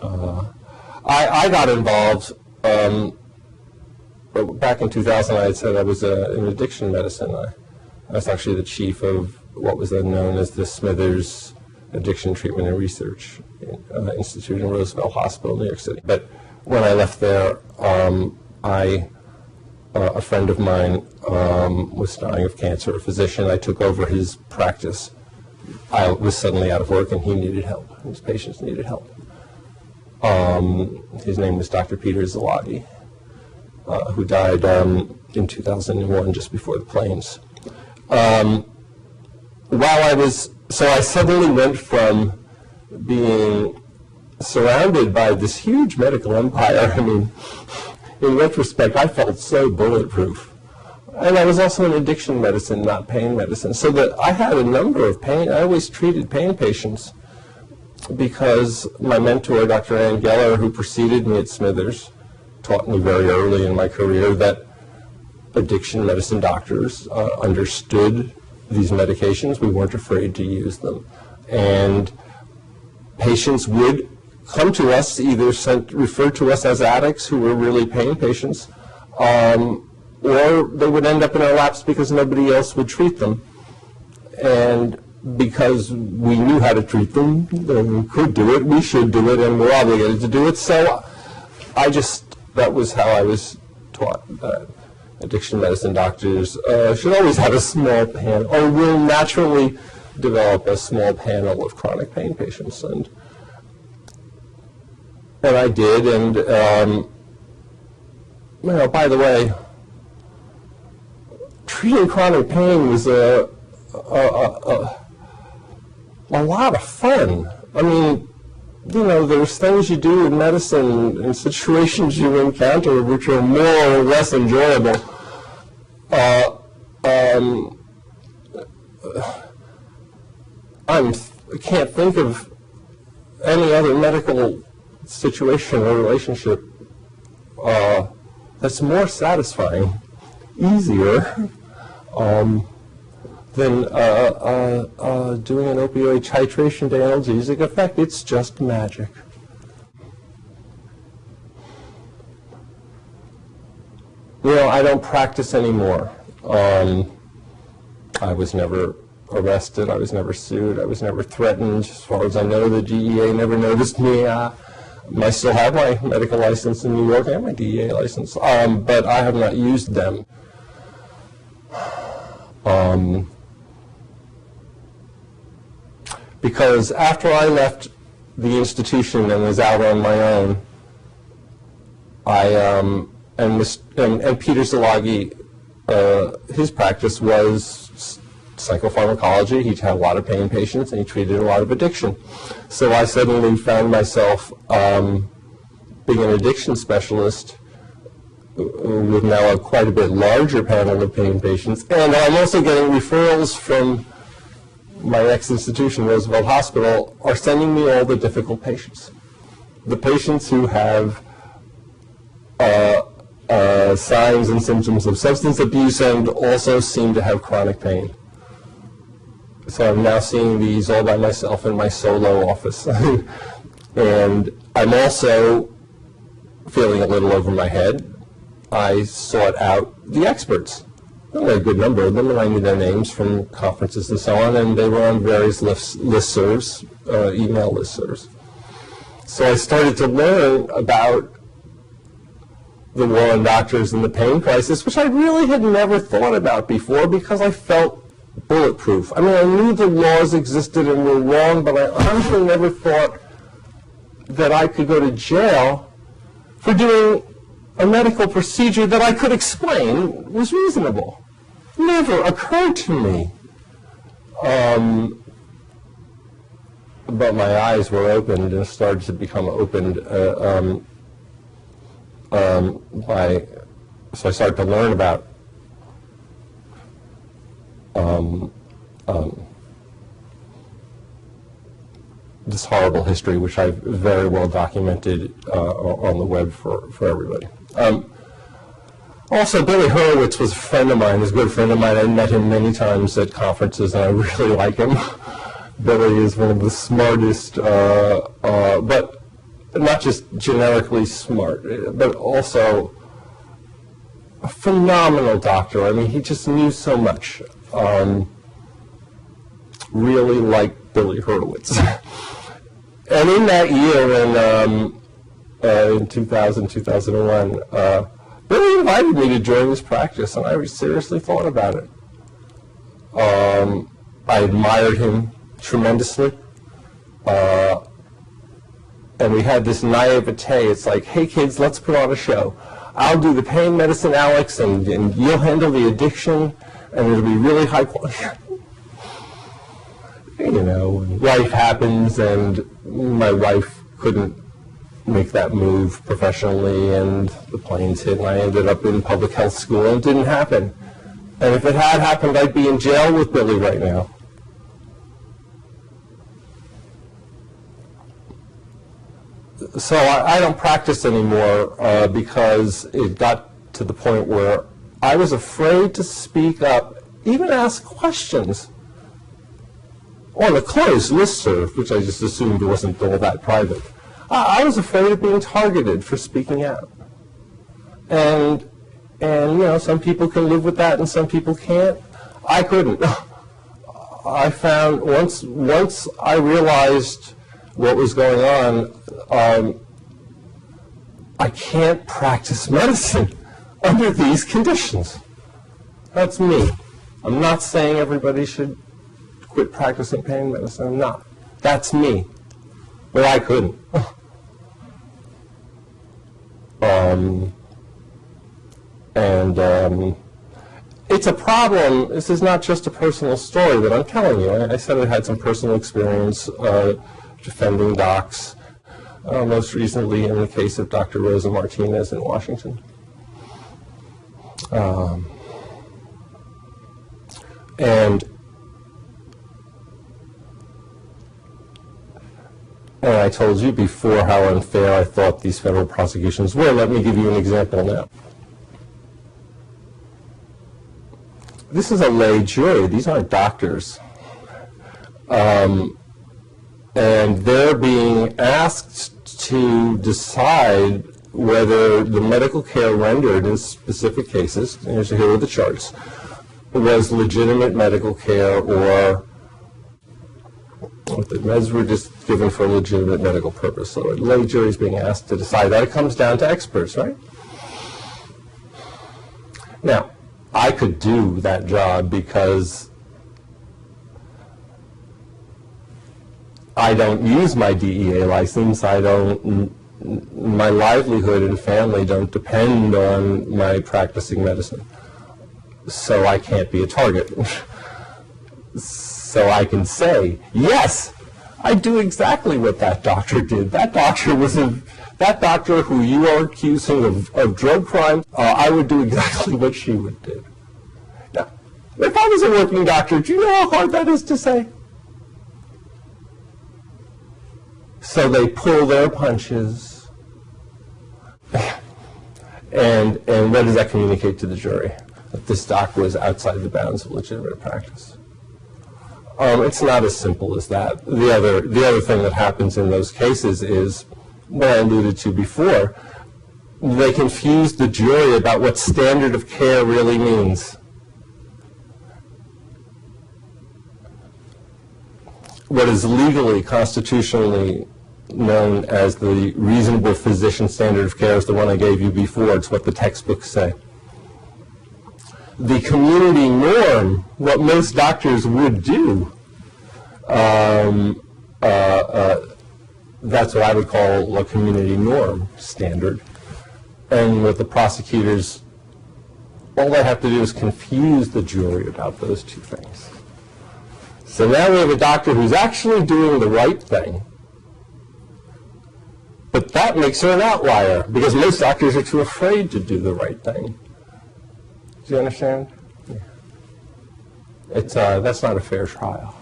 I got involved back in 2000. I had said I was in addiction medicine. I was actually the chief of what was then known as the Smithers Addiction Treatment and Research Institute in Roosevelt Hospital, New York City. But when I left there, a friend of mine was dying of cancer, a physician. I took over his practice. I was suddenly out of work, and he needed help. His patients needed help. His name was Dr. Peter Zalagi, who died in 2001, just before the planes. So I suddenly went from being surrounded by this huge medical empire. I mean, in retrospect, I felt so bulletproof. And I was also in addiction medicine, not pain medicine. So that I had a number of pain. I always treated pain patients because my mentor, Dr. Ann Geller, who preceded me at Smithers, taught me very early in my career that addiction medicine doctors understood these medications. We weren't afraid to use them. And patients would come to us, either referred to us as addicts who were really pain patients, or they would end up in our laps because nobody else would treat them. And because we knew how to treat them, we could do it, we should do it, and we're obligated to do it. So that was how I was taught that addiction medicine doctors should always have a small panel, or will naturally develop a small panel of chronic pain patients. And I did, and by the way, treating chronic pain was a lot of fun. I mean, there's things you do in medicine and situations you encounter which are more or less enjoyable. I can't think of any other medical situation or relationship that's more satisfying, easier, than doing an opioid titration to analgesic effect. It's just magic. I don't practice anymore. I was never arrested. I was never sued. I was never threatened. As far as I know, the DEA never noticed me. I still have my medical license in New York and my DEA license, but I have not used them. Because after I left the institution and was out on my own, and Peter Zalagi, his practice was psychopharmacology. He had a lot of pain patients, and he treated a lot of addiction. So I suddenly found myself being an addiction specialist with now a quite a bit larger panel of pain patients, and I'm also getting referrals from my ex-institution, Roosevelt Hospital, are sending me all the difficult patients. The patients who have signs and symptoms of substance abuse and also seem to have chronic pain. So I'm now seeing these all by myself in my solo office. And I'm also feeling a little over my head. I sought out the experts. There were a good number of them, and I knew their names from conferences and so on, and they were on various listservs, email listservs. So I started to learn about the war on doctors and the pain crisis, which I really had never thought about before because I felt bulletproof. I mean, I knew the laws existed and were wrong, but I honestly never thought that I could go to jail for doing a medical procedure that I could explain was reasonable. Never occurred to me. But my eyes were opened and started to become opened so I started to learn about this horrible history, which I've very well documented on the web for everybody. Also, Billy Hurwitz was a friend of mine, a good friend of mine. I met him many times at conferences, and I really like him. Billy is one of the smartest, but not just generically smart, but also a phenomenal doctor. I mean, he just knew so much. Really like Billy Hurwitz. And in that year, in 2000, 2001, Billy invited me to join his practice, and I seriously thought about it. I admired him tremendously. And we had this naivete. It's like, hey kids, let's put on a show. I'll do the pain medicine, Alex, and you'll handle the addiction, and it'll be really high quality. You know, life happens, and my wife couldn't make that move professionally, and the planes hit, and I ended up in public health school, and it didn't happen. And if it had happened, I'd be in jail with Billy right now. So I don't practice anymore because it got to the point where I was afraid to speak up, even ask questions on a closed listserv, which I just assumed wasn't all that private. I was afraid of being targeted for speaking out. And you know, some people can live with that and some people can't. I couldn't. I found once I realized what was going on, I can't practice medicine under these conditions. That's me. I'm not saying everybody should quit practicing pain medicine. I'm not. That's me. But I couldn't. It's a problem. This is not just a personal story that I'm telling you. I said I had some personal experience defending docs, most recently in the case of Dr. Rosa Martinez in Washington. And I told you before how unfair I thought these federal prosecutions were. Let me give you an example now. This is a lay jury. These aren't doctors. And they're being asked to decide whether the medical care rendered in specific cases, and here are the charts, was legitimate medical care or the meds were just given for a legitimate medical purpose. So a lay jury is being asked to decide that. It comes down to experts, right? Now, I could do that job because I don't use my DEA license. My livelihood and family don't depend on my practicing medicine. So I can't be a target. So I can say, yes, I do exactly what that doctor did. That doctor who you are accusing of drug crime, I would do exactly what she would do. Now, if I was a working doctor, do you know how hard that is to say? So they pull their punches. And what does that communicate to the jury? That this doc was outside the bounds of legitimate practice. It's not as simple as that. The other thing that happens in those cases is what I alluded to before. They confuse the jury about what standard of care really means. What is legally, constitutionally known as the reasonable physician standard of care is the one I gave you before. It's what the textbooks say. The community norm, what most doctors would do, that's what I would call a community norm standard. And with the prosecutors, all they have to do is confuse the jury about those two things. So now we have a doctor who's actually doing the right thing, but that makes her an outlier because most doctors are too afraid to do the right thing. Do you understand? Yeah. That's not a fair trial.